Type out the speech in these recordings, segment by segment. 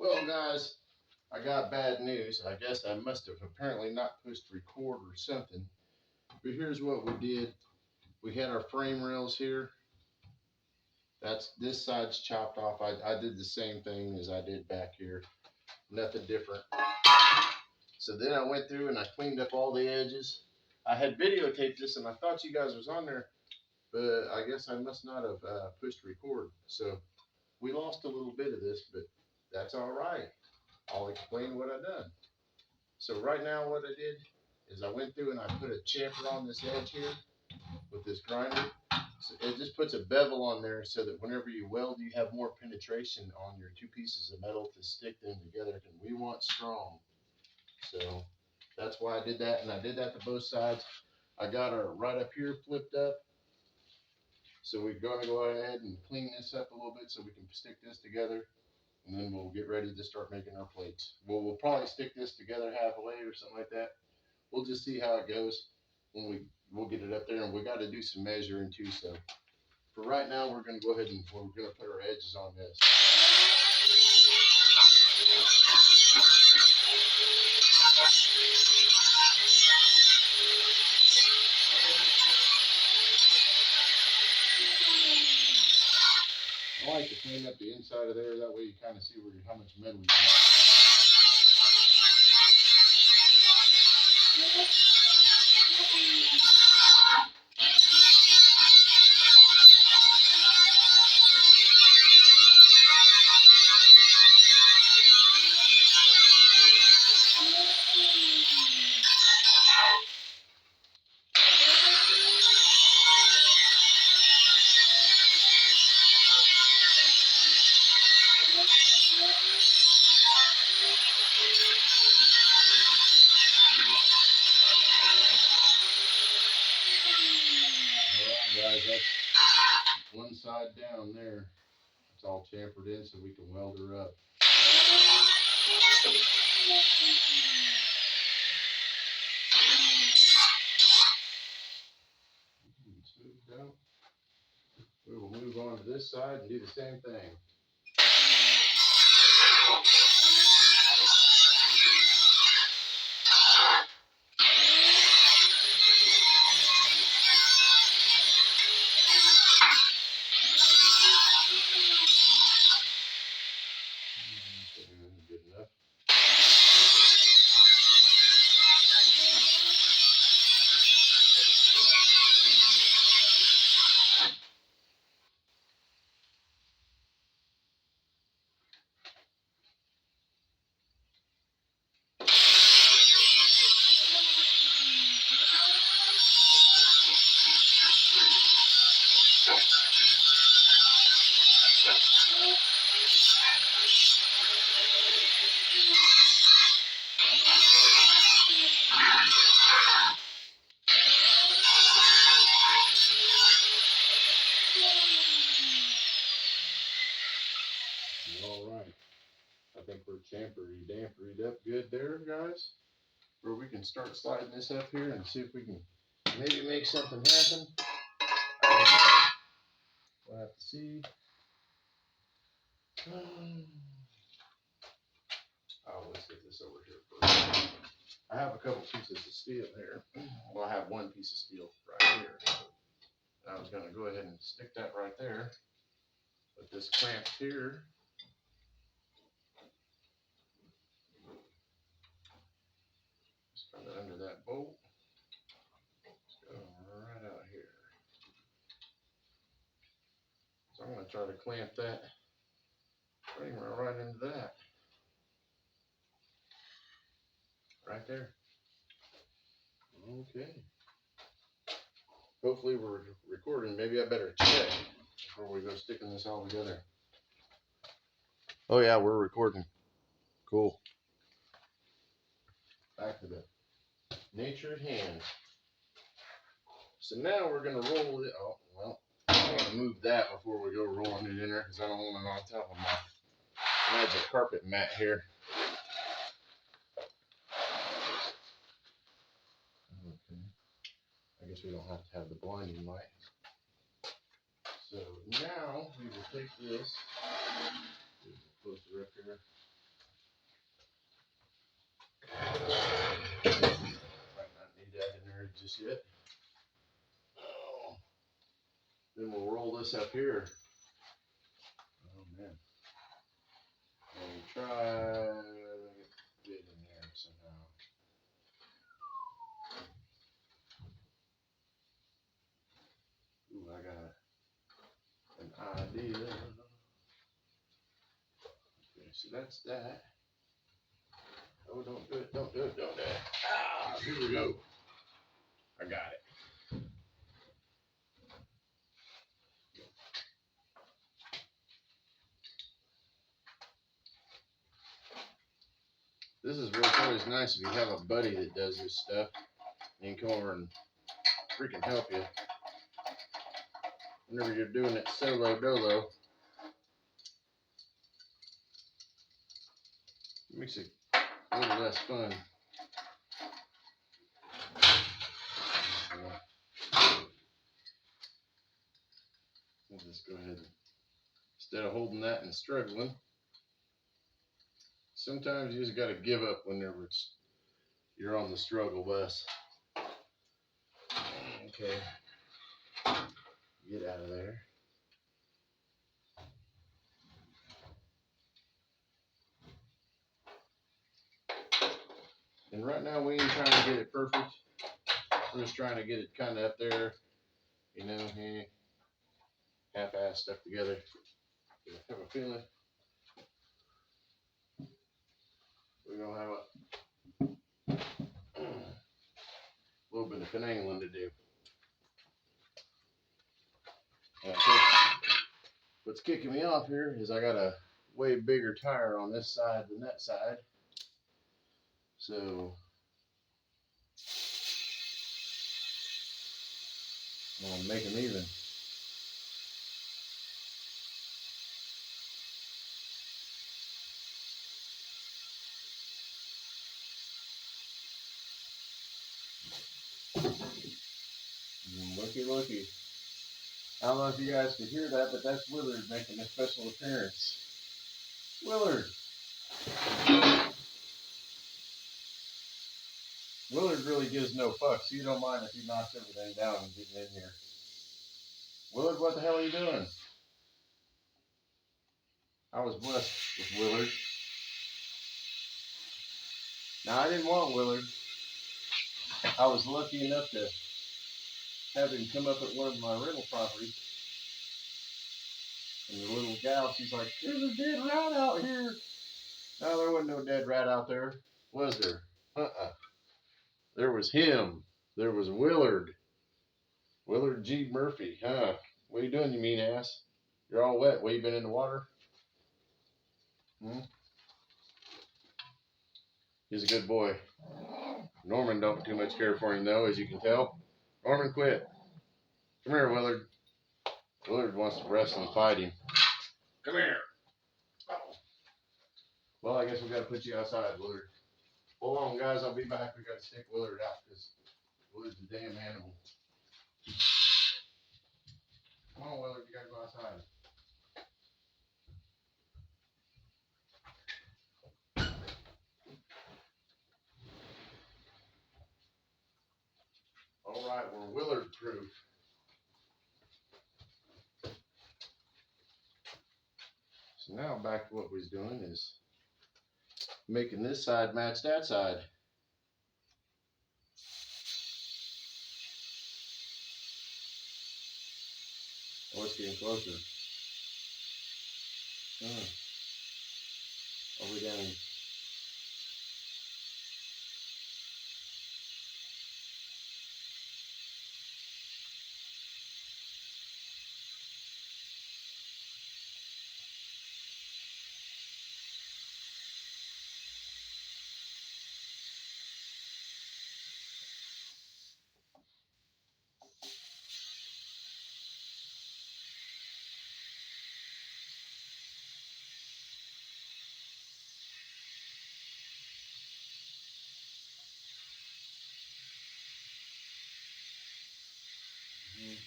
Well, guys, I got bad news. I guess I must have apparently not pushed record or something. But here's what we did. We had our frame rails here. That's this side's chopped off. I did the same thing as I did back here. Nothing different. So then I went through and I cleaned up all the edges. I had videotaped this and I thought you guys was on there, but I guess I must not have pushed record. So we lost a little bit of this, but that's all right. I'll explain what I done. So right now what I did is I went through and I put a chamfer on this edge here with this grinder. So it just puts a bevel on there so that whenever you weld, you have more penetration on your two pieces of metal to stick them together. And we want strong. So that's why I did that. And I did that to both sides. I got her right up here flipped up. So we're going to go ahead and clean this up a little bit so we can stick this together. And then we'll get ready to start making our plates. We'll probably stick this together halfway or something like that. We'll just see how it goes when we'll get it up there, and we got to do some measuring too. So for right now, we're going to go ahead and we're going to put our edges on this. I like to clean up the inside of there. That way you kind of see how much metal you got. Guys, that's one side down there. It's all chamfered in so we can weld her up. Smoothed out. We will move on to this side and do the same thing. Good enough. All right. I think we're dampered up good there, guys. Where we can start sliding this up here and see if we can maybe make something happen. We'll have to see. Let's get this over here first. I have a couple pieces of steel here. Well, I have one piece of steel right here. I was going to go ahead and stick that right there. But this clamp here, just kind of under that bolt. Let's go right out here. So I'm going to try to clamp that frame right into that. Right there. Okay. Hopefully we're recording. Maybe I better check before we go sticking this all together. Oh yeah, we're recording. Cool. Back to the nature at hand. So now we're going to roll it. Oh, well, I want to move that before we go rolling it in there because I don't want it on top of my magic carpet mat here. Okay. I guess we don't have to have the blinding light. So now we will take this closer up here. Might not need that in there just yet. Oh. Then we'll roll this up here. Oh man. And try to get it in there somehow. Ooh, I got an idea. Okay, so that's that. Oh, don't do it, don't do it, don't do it. Ah, here we go. I got it. This is really always nice if you have a buddy that does this stuff. And can come over and freaking help you. Whenever you're doing it solo dolo. It makes it a little less fun. I'll just go ahead and, instead of holding that and struggling, sometimes you just got to give up whenever you're on the struggle bus. Okay, get out of there. And right now we ain't trying to get it perfect. We're just trying to get it kind of up there, you know, half-ass stuff together. I have a feeling we're gonna have a little bit of finagling to do. What's kicking me off here is I got a way bigger tire on this side than that side. So I'm gonna make them even. Looky, looky. I don't know if you guys can hear that, but that's Willard making a special appearance. Willard. Willard really gives no fucks. He don't mind if he knocks everything down and getting in here. Willard, what the hell are you doing? I was blessed with Willard. Now, I didn't want Willard. I was lucky enough to have him come up at one of my rental properties. And the little gal, she's like, there's a dead rat out here. No, there wasn't no dead rat out there. Was there? There was him. There was Willard. Willard G. Murphy. Huh? What are you doing, you mean ass? You're all wet. What, you been in the water? He's a good boy. Norman don't too much care for him though, as you can tell. Norman, quit. Come here, Willard. Willard wants to wrestle and fight him. Come here. Well, I guess we got to put you outside, Willard. Hold on, guys. I'll be back. We got to stick Willard out because Willard's a damn animal. Come on, Willard. You got to go outside. All right, we're Willard proof. So now back to what we was doing is making this side match that side. Oh, it's getting closer. Are we down?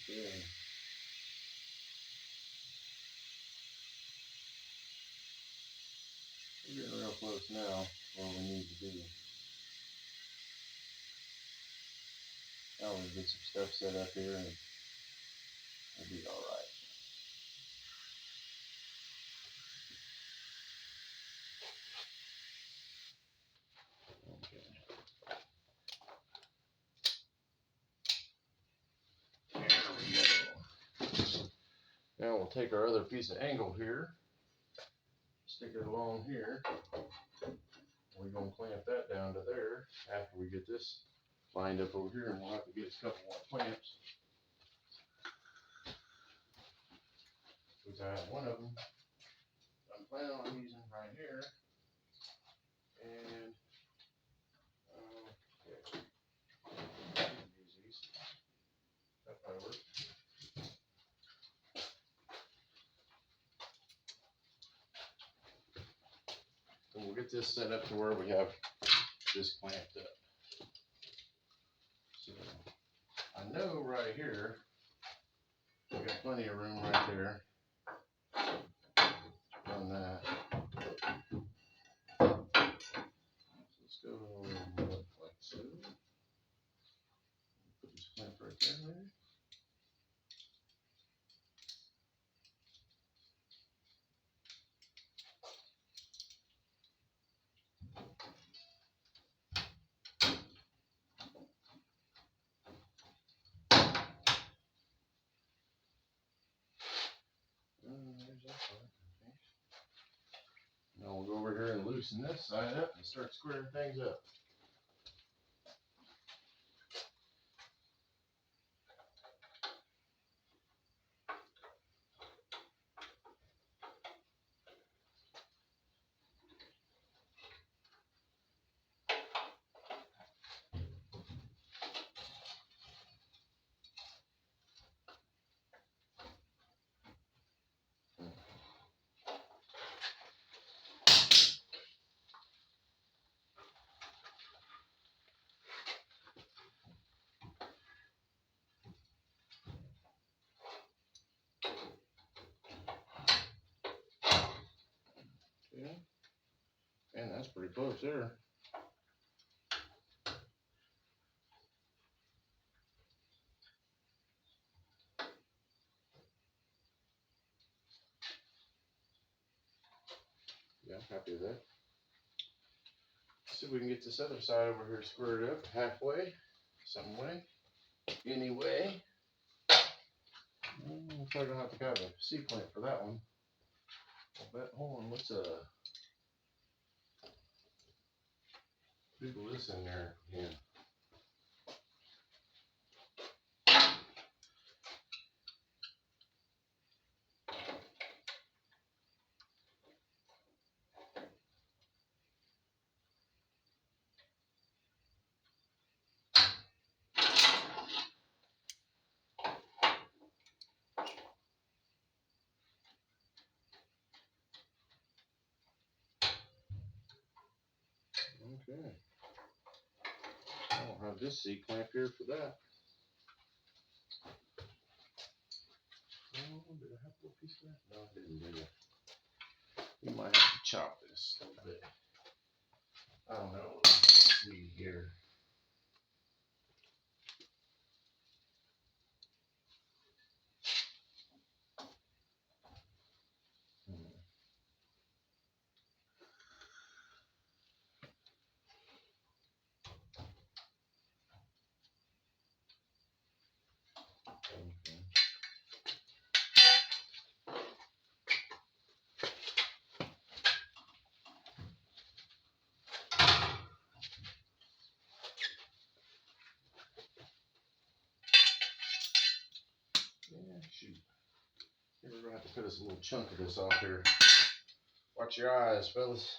Okay. We're getting real close now where we need to be. Now we get some stuff set up here and we'll be all right. Okay. There we go. Now we'll take our other piece of angle here, stick it along here. We're going to clamp that down to there after we get this lined up over here, and we'll have to get a couple more clamps. Which I have one of them I'm planning on using right here. And yeah, use these. That probably works. And we'll get this set up to where we have this clamped up. So I know right here we got plenty of room right there on that. So let's go like so. Put this clamp right there, maybe. There's that part. Now we'll go over here and loosen this side up and start squaring things up. Yeah. And that's pretty close there. Yeah, I'm happy with that. See if we can get this other side over here squared up halfway, some way, anyway. I'm probably gonna have to have a C-clamp for that one. I'll bet. Hold on, let's Google this in there. Yeah. Okay. I'll have this C-clamp here for that. Oh, did I have a little piece of that? No, I didn't, did I? We might have to chop this a little bit. I don't know. Let's see here. Okay. Yeah, shoot. Here we're gonna have to cut us a little chunk of this off here. Watch your eyes, fellas.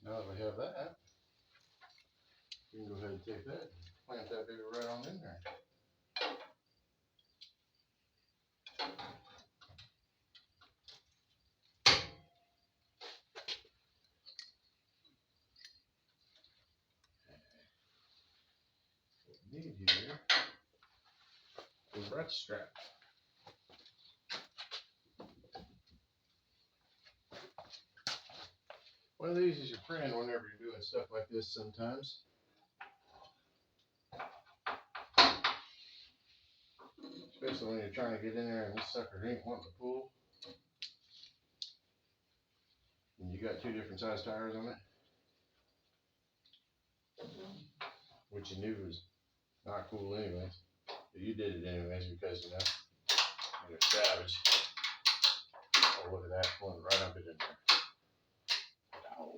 Now that we have that, we can go ahead and take that and plant that baby right on in there. What we need here is a rat strap. One of these is your friend whenever you're doing stuff like this sometimes. Especially when you're trying to get in there and this sucker ain't wanting to pull. And you got two different size tires on it. Which you knew was not cool anyways. But you did it anyways because, you know, you're savage. Oh, look at that, pulling right up it in there. Ow.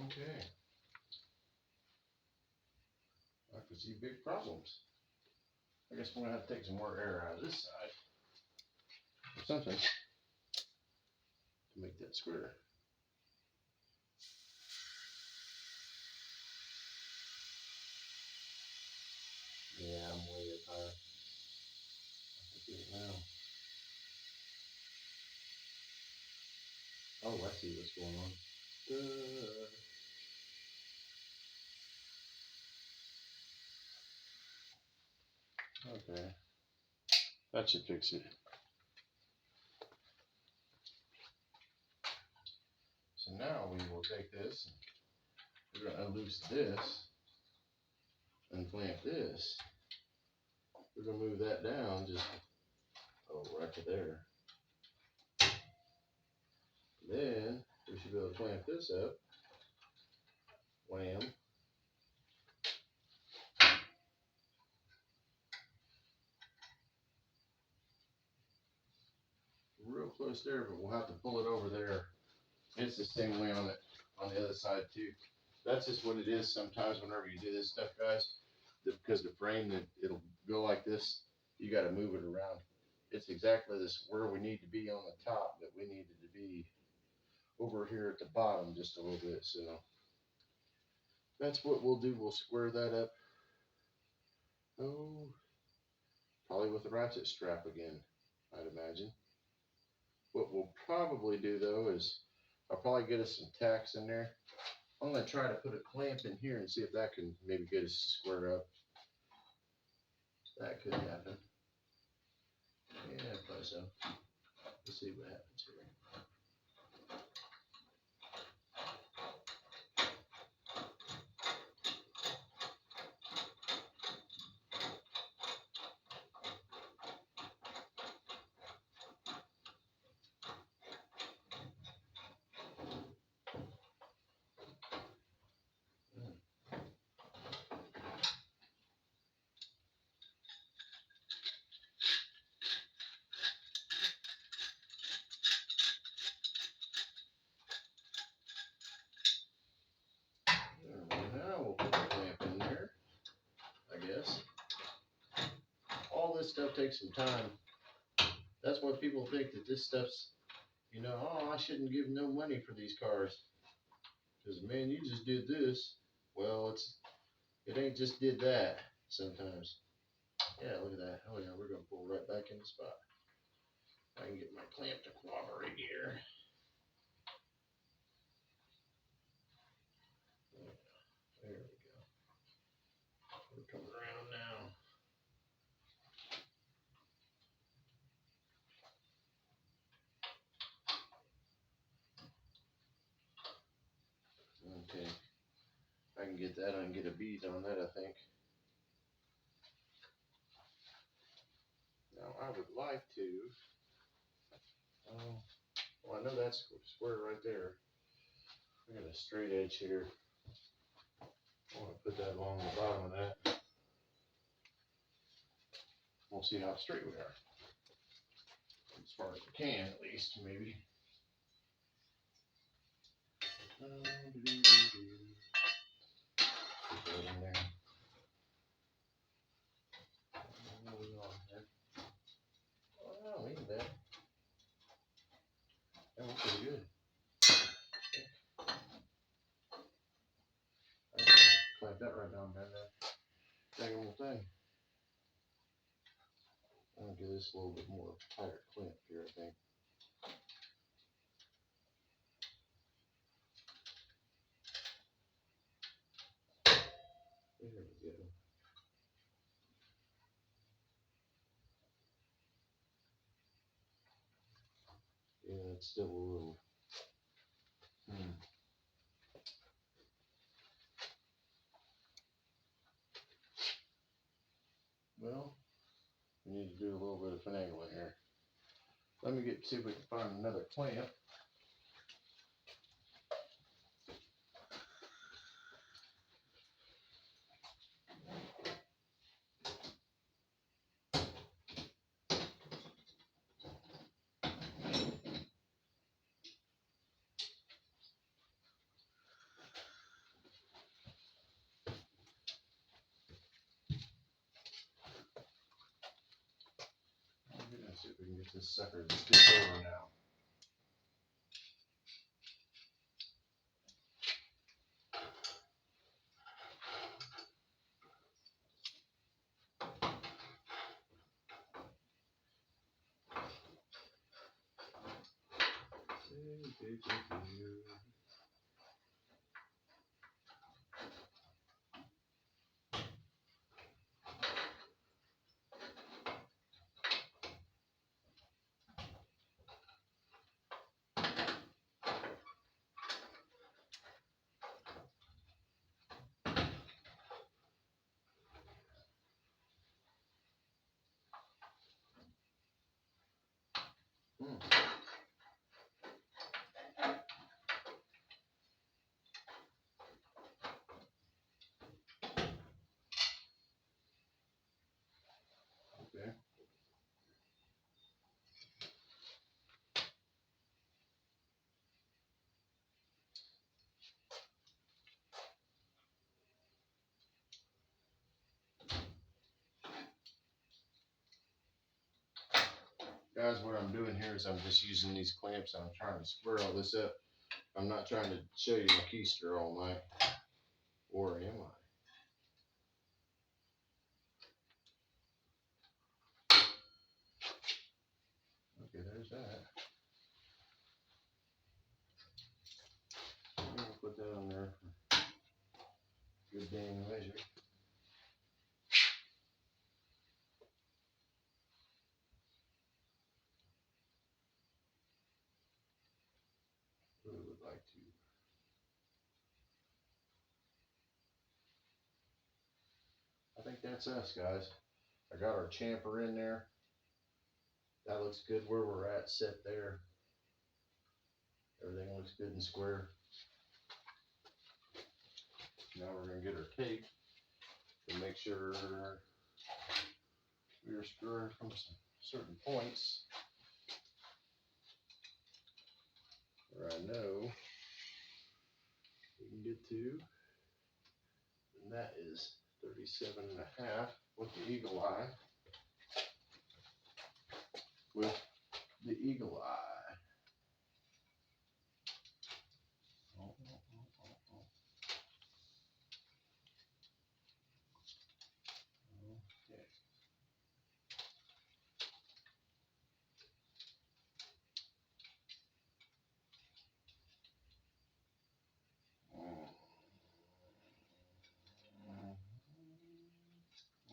Okay. I can see big problems. I guess we're gonna have to take some more air out of this side. Or something. To make that square. Yeah, I'm way up high. I can see it now. Oh, I see what's going on. Duh. Okay. That should fix it. So now we will take this, and we're going to unloose this and clamp this. We're going to move that down just right to there. Then we should be able to clamp this up. Wham. Real close there, but we'll have to pull it over there. It's the same way on the other side too. That's just what it is sometimes whenever you do this stuff, guys. Because the frame, it'll go like this, you got to move it around. It's exactly this where we need to be on the top, but we needed to be over here at the bottom just a little bit. So that's what we'll do. We'll square that up. Oh, probably with a ratchet strap again, I'd imagine. What we'll probably do though is I'll probably get us some tacks in there. I'm going to try to put a clamp in here and see if that can maybe get us squared up. That could happen. Yeah, probably so. Let's see what happens here. Now we'll put the clamp in there, I guess. All this stuff takes some time. That's why people think that this stuff's, you know, oh, I shouldn't give no money for these cars. Because, man, you just did this. Well, it ain't just did that sometimes. Yeah, look at that. Oh, yeah, we're going to pull right back in the spot. I can get my clamp to cooperate here. There we go. We're coming around now. Okay. I can get that. I can get a bead on that, I think. Now, I would like to. I know that's square right there. I got a straight edge here. I want to put that along the bottom of that. We'll see how straight we are. As far as we can, at least, maybe. Put that in there. Oh, ain't bad. That looks pretty good. I can clamp that right down there. That dang old thing. I'll give this a little bit more tighter clamp here, I think. There we go. Yeah, it's still a little. Well, we need to do a little bit of finagling here. Let me see if we can find another clamp. Let's see if we can get this sucker to stick over now. Okay. Guys, what I'm doing here is I'm just using these clamps. I'm trying to square all this up. I'm not trying to show you my keister all night. Or am I? Okay, there's that. I'm gonna put that on there for good dang measure. Really would like to. I think that's us, guys. I got our chamfer in there. That looks good where we're at, set there. Everything looks good and square. Now we're gonna get our tape to make sure we are screwing from some certain points where I know we can get to, and that is 37.5 with the eagle eye. With the eagle eye.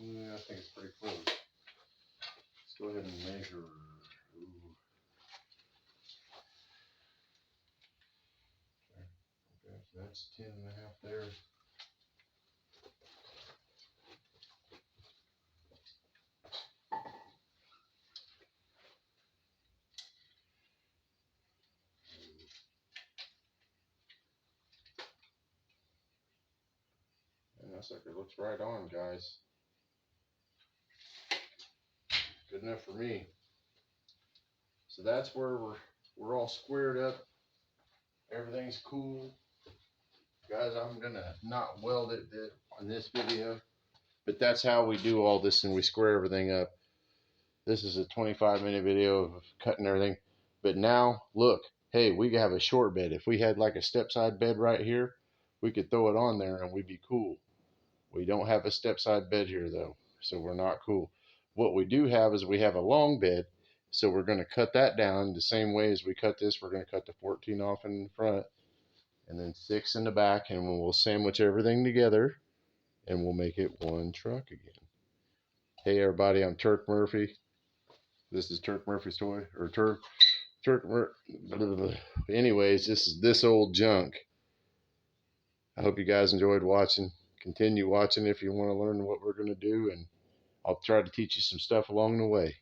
Yeah, I think it's pretty close. Let's go ahead and measure. Ooh. Okay, so that's 10.5 there. That sucker looks right on, guys. Good enough for me. So that's where we're all squared up. Everything's cool. Guys, I'm gonna not weld it on this video, but that's how we do all this, and we square everything up. This is a 25-minute video of cutting everything. But now, look, hey, we have a short bed. If we had like a step-side bed right here, we could throw it on there and we'd be cool. We don't have a step-side bed here though, so we're not cool. What we do have is we have a long bed, so we're going to cut that down the same way as we cut this. We're going to cut the 14 off in the front and then 6 in the back, and we'll sandwich everything together and we'll make it one truck again. Hey everybody, I'm Turk Murphy. This is Turk Murphy's Toy, or anyways, this is This Old Junk. I hope you guys enjoyed watching. Continue watching if you want to learn what we're going to do, and I'll try to teach you some stuff along the way.